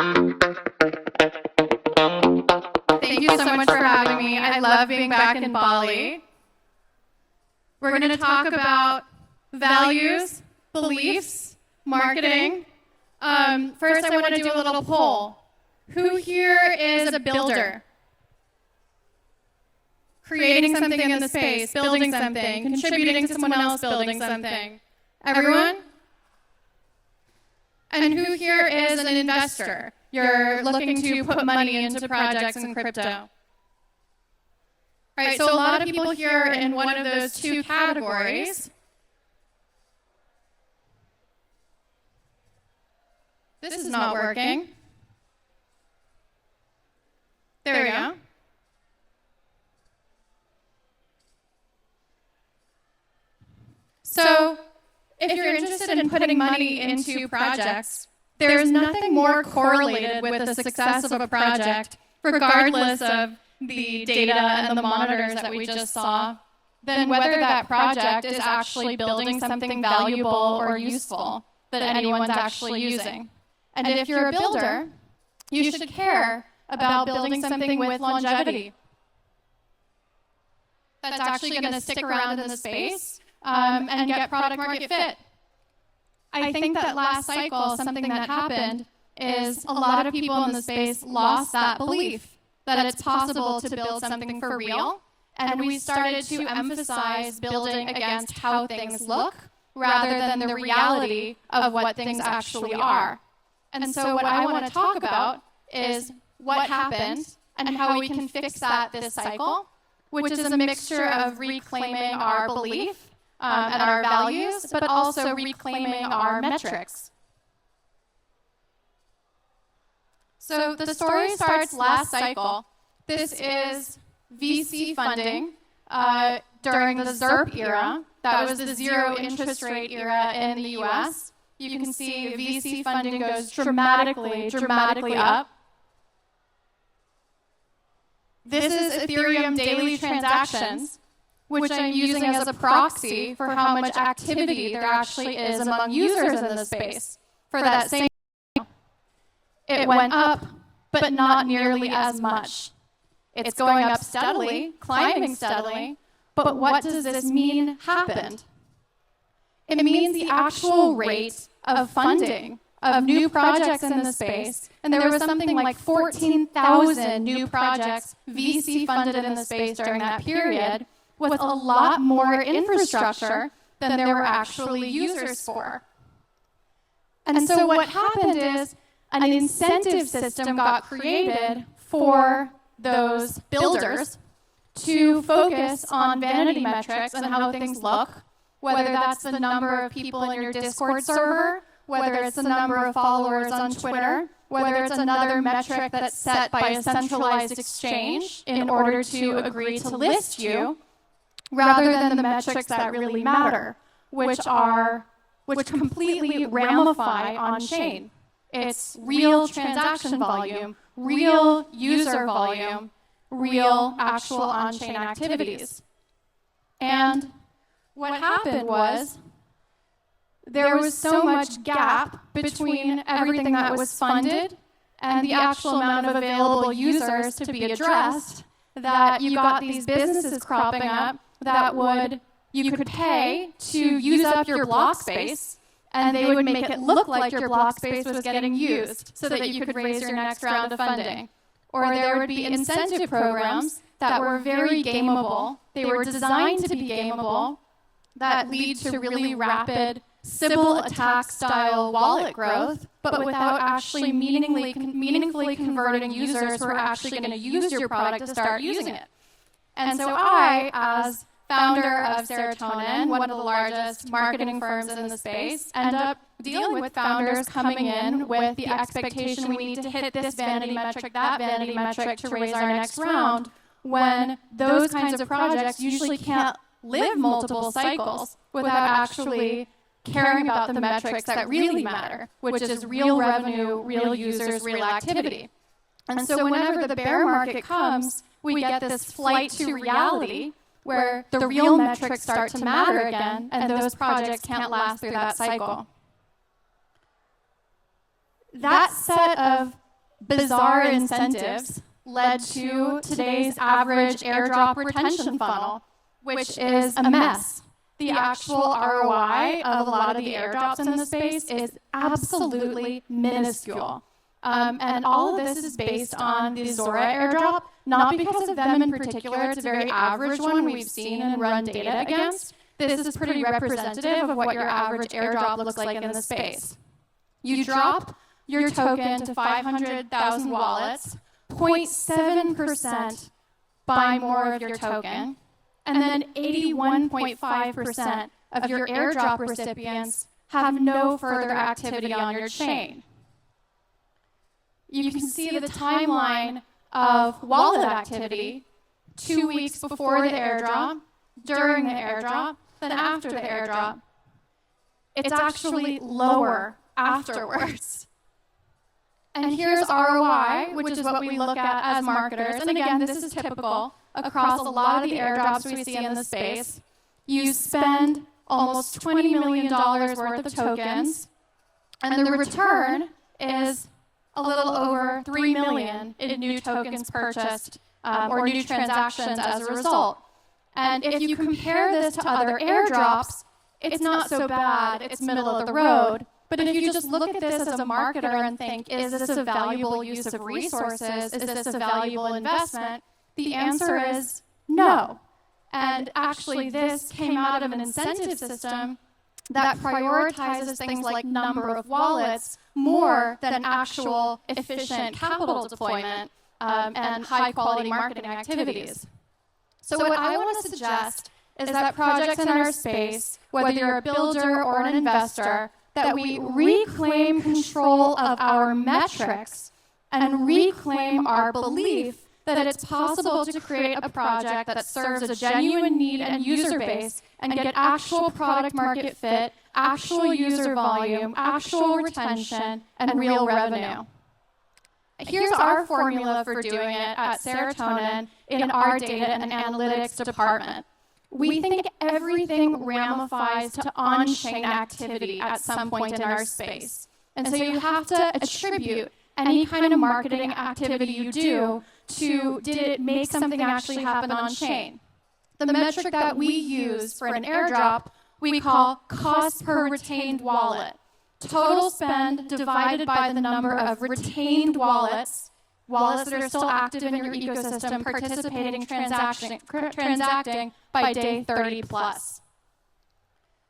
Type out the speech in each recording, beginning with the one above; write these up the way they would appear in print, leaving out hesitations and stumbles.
Thank you so much for having me. I love being back in Bali. We're going to talk about values, beliefs, marketing. First, I want to do a little poll. Who here is a builder? Creating something in the space, building something, contributing to someone else building something. Everyone? And who here is an investor? You're looking to put money into projects in crypto. All right, so a lot of people here are in one of those two categories. This is not working. There we go. So, if you're interested in putting money into projects, there's nothing more correlated with the success of a project, regardless of the data and the monitors that we just saw, than whether that project is actually building something valuable or useful that anyone's actually using. And if you're a builder, you should care about building something with longevity that's actually going to stick around in the space and get product market fit. I think that last cycle, something that happened is a lot of people in the space lost that belief that it's possible to build something for real, and we started to emphasize building against how things look rather than the reality of what things actually are. And so what I want to talk about is what happened and how we can fix that this cycle, which is a mixture of reclaiming our belief and our values, but also reclaiming our metrics. So the story starts last cycle. This is VC funding during the ZIRP era. That was the zero interest rate era in the US. You can see VC funding goes dramatically up. This is Ethereum daily transactions, which I'm using as a proxy for how much activity there actually is among users in the space. For that same, it went up, but not nearly as much. It's going up steadily, climbing steadily, but what does this mean happened? It means the actual rate of funding of new projects in the space, and there was something like 14,000 new projects VC funded in the space during that period, with a lot more infrastructure than there were actually users for. And so what happened is an incentive system got created for those builders to focus on vanity metrics and how things look, whether that's the number of people in your Discord server, whether it's the number of followers on Twitter, whether it's another metric that's set by a centralized exchange in order to agree to list you, rather than the metrics that really matter, which completely ramify on-chain. It's real transaction volume, real user volume, real actual on-chain activities. And what happened was there was so much gap between everything that was funded and the actual amount of available users to be addressed that you got these businesses cropping up that you could pay to use up your block space, and they would make it look like your block space was getting used so that you could raise your next round of funding. Or there would be incentive programs that were very gameable. They were designed to be gameable, that lead to really rapid Sybil attack-style wallet growth, but without actually meaningfully converting users who are actually going to use your product to start using it. And so I, as founder of Serotonin, one of the largest marketing firms in the space, end up dealing with founders coming in with the expectation we need to hit this vanity metric, that vanity metric to raise our next round, when those kinds of projects usually can't live multiple cycles without actually caring about the metrics that really matter, which is real revenue, real users, real activity. And so whenever the bear market comes, we get this flight to reality where the real metrics start to matter again, and those projects can't last through that cycle. That set of bizarre incentives led to today's average airdrop retention funnel, which is a mess. The actual ROI of a lot of the airdrops in the space is absolutely minuscule. And all of this is based on the Zora airdrop, not because of them in particular. It's a very average one we've seen and run data against. This is pretty representative of what your average airdrop looks like in the space. You drop your token to 500,000 wallets, 0.7% buy more of your token, and then 81.5% of your airdrop recipients have no further activity on your chain. You can see the timeline of wallet activity 2 weeks before the airdrop, during the airdrop, then after the airdrop. It's actually lower afterwards. And here's ROI, which is what we look at as marketers. And again, this is typical across a lot of the airdrops we see in the space. You spend almost $20 million worth of tokens, and the return is a little over 3 million in new tokens purchased or new transactions as a result. And if you compare this to other airdrops, it's not so bad, it's middle of the road. But if you just look at this as a marketer and think, is this a valuable use of resources? Is this a valuable investment? The answer is no. And actually, this came out of an incentive system that prioritizes things like number of wallets more than actual efficient capital deployment and high-quality marketing activities. So what I want to suggest is that projects in our space, whether you're a builder or an investor, that we reclaim control of our metrics and reclaim our belief that it's possible to create a project that serves a genuine need and user base and get actual product market fit, actual user volume, actual retention, and real revenue. Here's our formula for doing it at Serotonin in our data and analytics department. We think everything ramifies to on-chain activity at some point in our space. And so you have to attribute any kind of marketing activity you do to, did it make something actually happen on-chain? The metric that we use for an airdrop, we call cost per retained wallet. Total spend divided by the number of retained wallets that are still active in your ecosystem, participating, transacting by day 30 plus.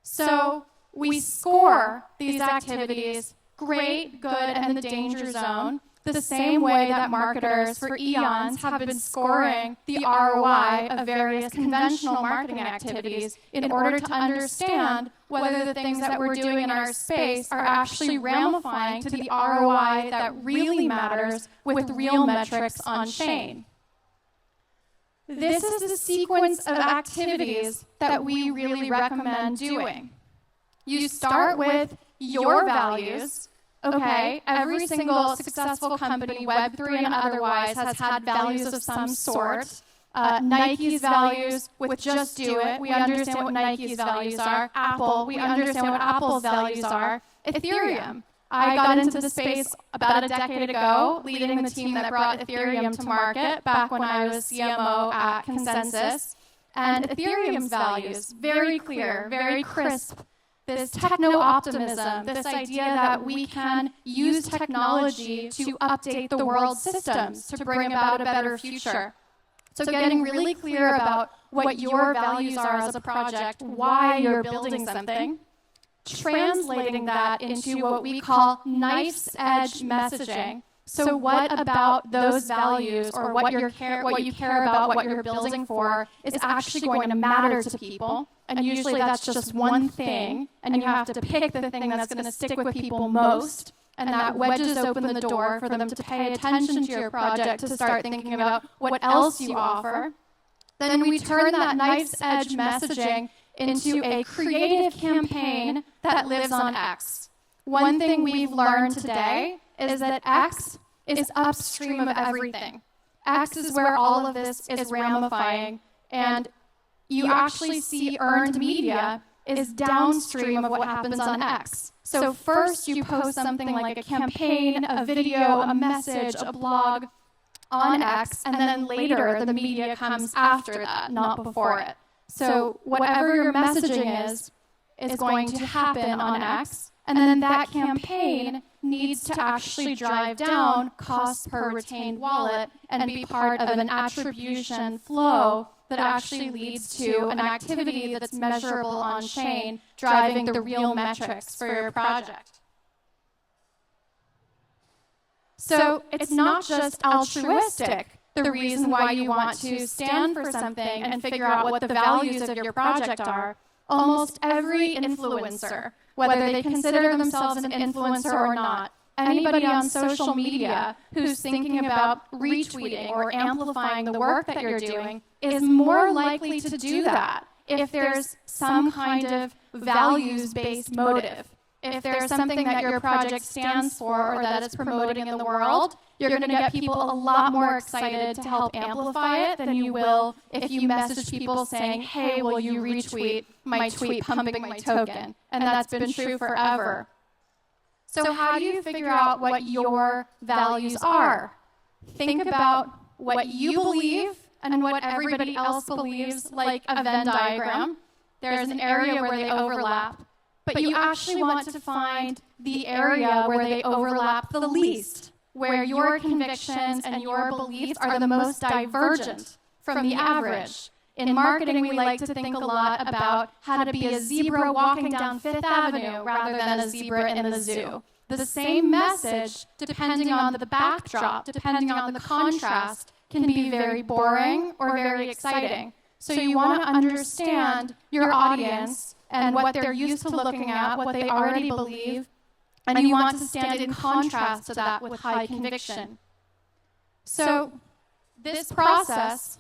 So we score these activities, great, good, and the danger zone, the same way that marketers for eons have been scoring the ROI of various conventional marketing activities in order to understand whether the things that we're doing in our space are actually ramifying to the ROI that really matters with real metrics on-chain. This is the sequence of activities that we really recommend doing. You start with your values. Okay, every single successful company, Web3 and otherwise, has had values of some sort. Nike's values with just do it. We understand what Nike's values are. Apple, we understand what Apple's values are. Ethereum. I got into the space about a decade ago, leading the team that brought Ethereum to market back when I was CMO at Consensus. And Ethereum's values, very clear, very crisp. This techno-optimism, this idea that we can use technology to update the world's systems to bring about a better future. So getting really clear about what your values are as a project, why you're building something, translating that into what we call knife's edge messaging. So what about those values or what you care about, what you're building for, is actually going to matter to people? And usually that's just one thing, and you have to pick the thing that's going to stick with people most, and that wedges open the door for them to pay attention to your project, to start thinking about what else you offer. Then we turn that knife's edge messaging into a creative campaign that lives on X. One thing we've learned today is that X is upstream of everything. X is where all of this is ramifying, and you actually see earned media is downstream of what happens on X. So first you post something like a campaign, a video, a message, a blog on X, and then later the media comes after that, not before it. So whatever your messaging is going to happen on X, and then that campaign needs to actually drive down cost per retained wallet and be part of an attribution flow that actually leads to an activity that's measurable on-chain, driving the real metrics for your project. So it's not just altruistic, the reason why you want to stand for something and figure out what the values of your project are. Almost every influencer, whether they consider themselves an influencer or not, anybody on social media who's thinking about retweeting or amplifying the work that you're doing is more likely to do that if there's some kind of values-based motive. If there's something that your project stands for or that it's promoting in the world, you're going to get people a lot more excited to help amplify it than you will if you message people saying, hey, will you retweet my tweet pumping my token? And that's been true forever. So how do you figure out what your values are? Think about what you believe and what everybody else believes, like a Venn diagram. There's an area where they overlap, but you actually want to find the area where they overlap the least, where your convictions and your beliefs are the most divergent from the average. In marketing, we like to think a lot about how to be a zebra walking down Fifth Avenue rather than a zebra in the zoo. The same message, depending on the backdrop, depending on the contrast, can be very boring or very exciting. So you want to understand your audience and what they're used to looking at, what they already believe, and you want to stand in contrast to that with high conviction. So this process,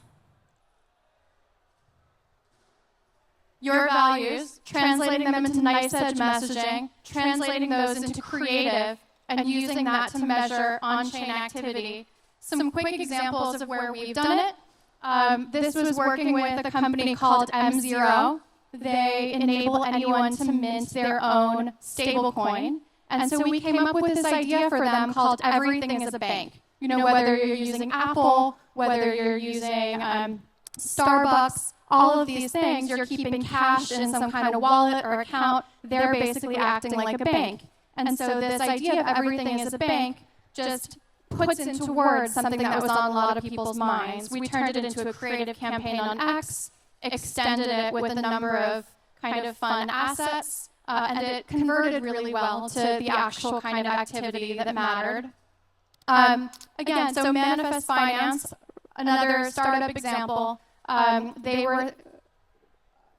your values, translating them into nice edge messaging, translating those into creative, and using that to measure on-chain activity. Some quick examples of where we've done it. This was working with a company called M0. They enable anyone to mint their own stablecoin. And so we came up with this idea for them called everything is a bank. You know, whether you're using Apple, whether you're using Starbucks, all of these things, you're keeping cash in some kind of wallet or account. They're basically acting like a bank. And so this idea of everything is a bank just puts into words something that was on a lot of people's minds. We turned it into a creative campaign on X, extended it with a number of kind of fun assets, and it converted really well to the actual kind of activity that mattered. Again, so Manifest Finance, another startup example, they were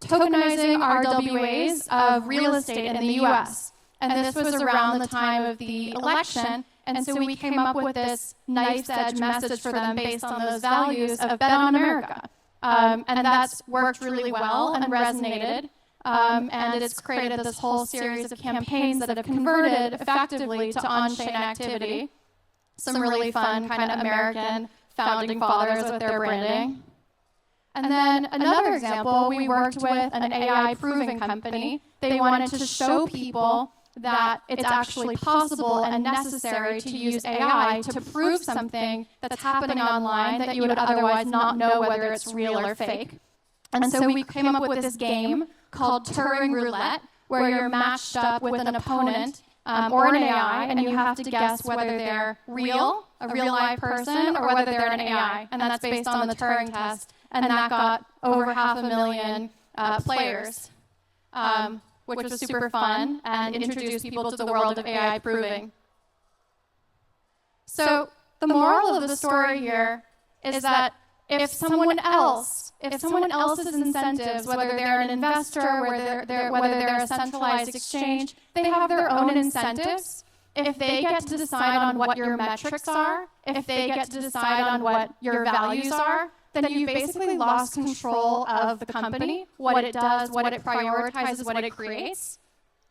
tokenizing RWAs of real estate in the US. And this was around the time of the election. And so we came up with this nice edge message for them based on those values of Bet on America. And that's worked really well and resonated. And it's created this whole series of campaigns that have converted effectively to on-chain activity. Some really fun kind of American founding fathers with their branding. And then another example, we worked with an AI proving company. They wanted to show people that it's actually possible and necessary to use AI to prove something that's happening online that you would otherwise not know whether it's real or fake. And so we came up with this game called Turing Roulette, where you're matched up with an opponent or an AI, and you have to guess whether they're real, a real live person, or whether they're an AI. And that's based on the Turing test. And that got over 500,000 players, which was super fun and introduced people to the world of AI proving. So the moral of the story here is that if someone else's incentives, whether they're an investor, whether they're a centralized exchange, they have their own incentives. If they get to decide on what your metrics are, if they get to decide on what your values are, then you basically lost control of the company, what it does, what it prioritizes, what it creates.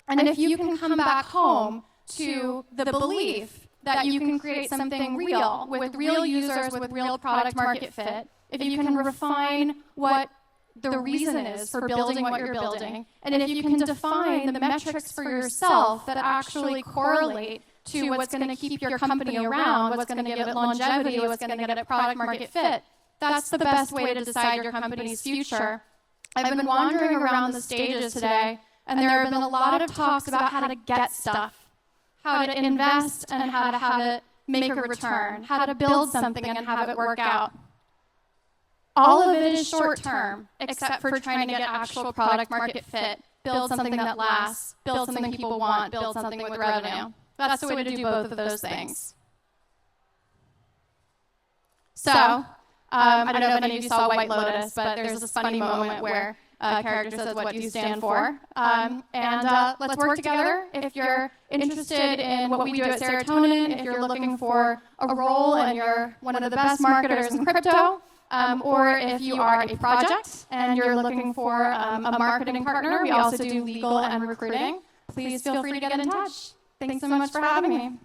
And if you can come back home to the belief that you can create something real, with real users, with real product market fit, if you can refine what the reason is for building what you're building, and if you can define the metrics for yourself that actually correlate to what's going to keep your company around, what's going to give it longevity, what's going to get it product market fit, that's the best way to decide your company's future. I've been wandering around the stages today, and there have been a lot of talks about how to get stuff, how to invest and how to have it make a return, how to build something and have it work out. All of it is short term, except for trying to get actual product market fit, build something that lasts, build something people want, build something with revenue. That's the way to do both of those things. So, I don't know if any of you saw White Lotus, but there's this funny moment where a character says, "What do you stand for?" Let's work together. If you're interested in what we do at Serotonin, if you're looking for a role and you're one of the best marketers in crypto, or if you are a project and you're looking for a marketing partner, we also do legal and recruiting. Please feel free to get in touch. Thanks so much for having me.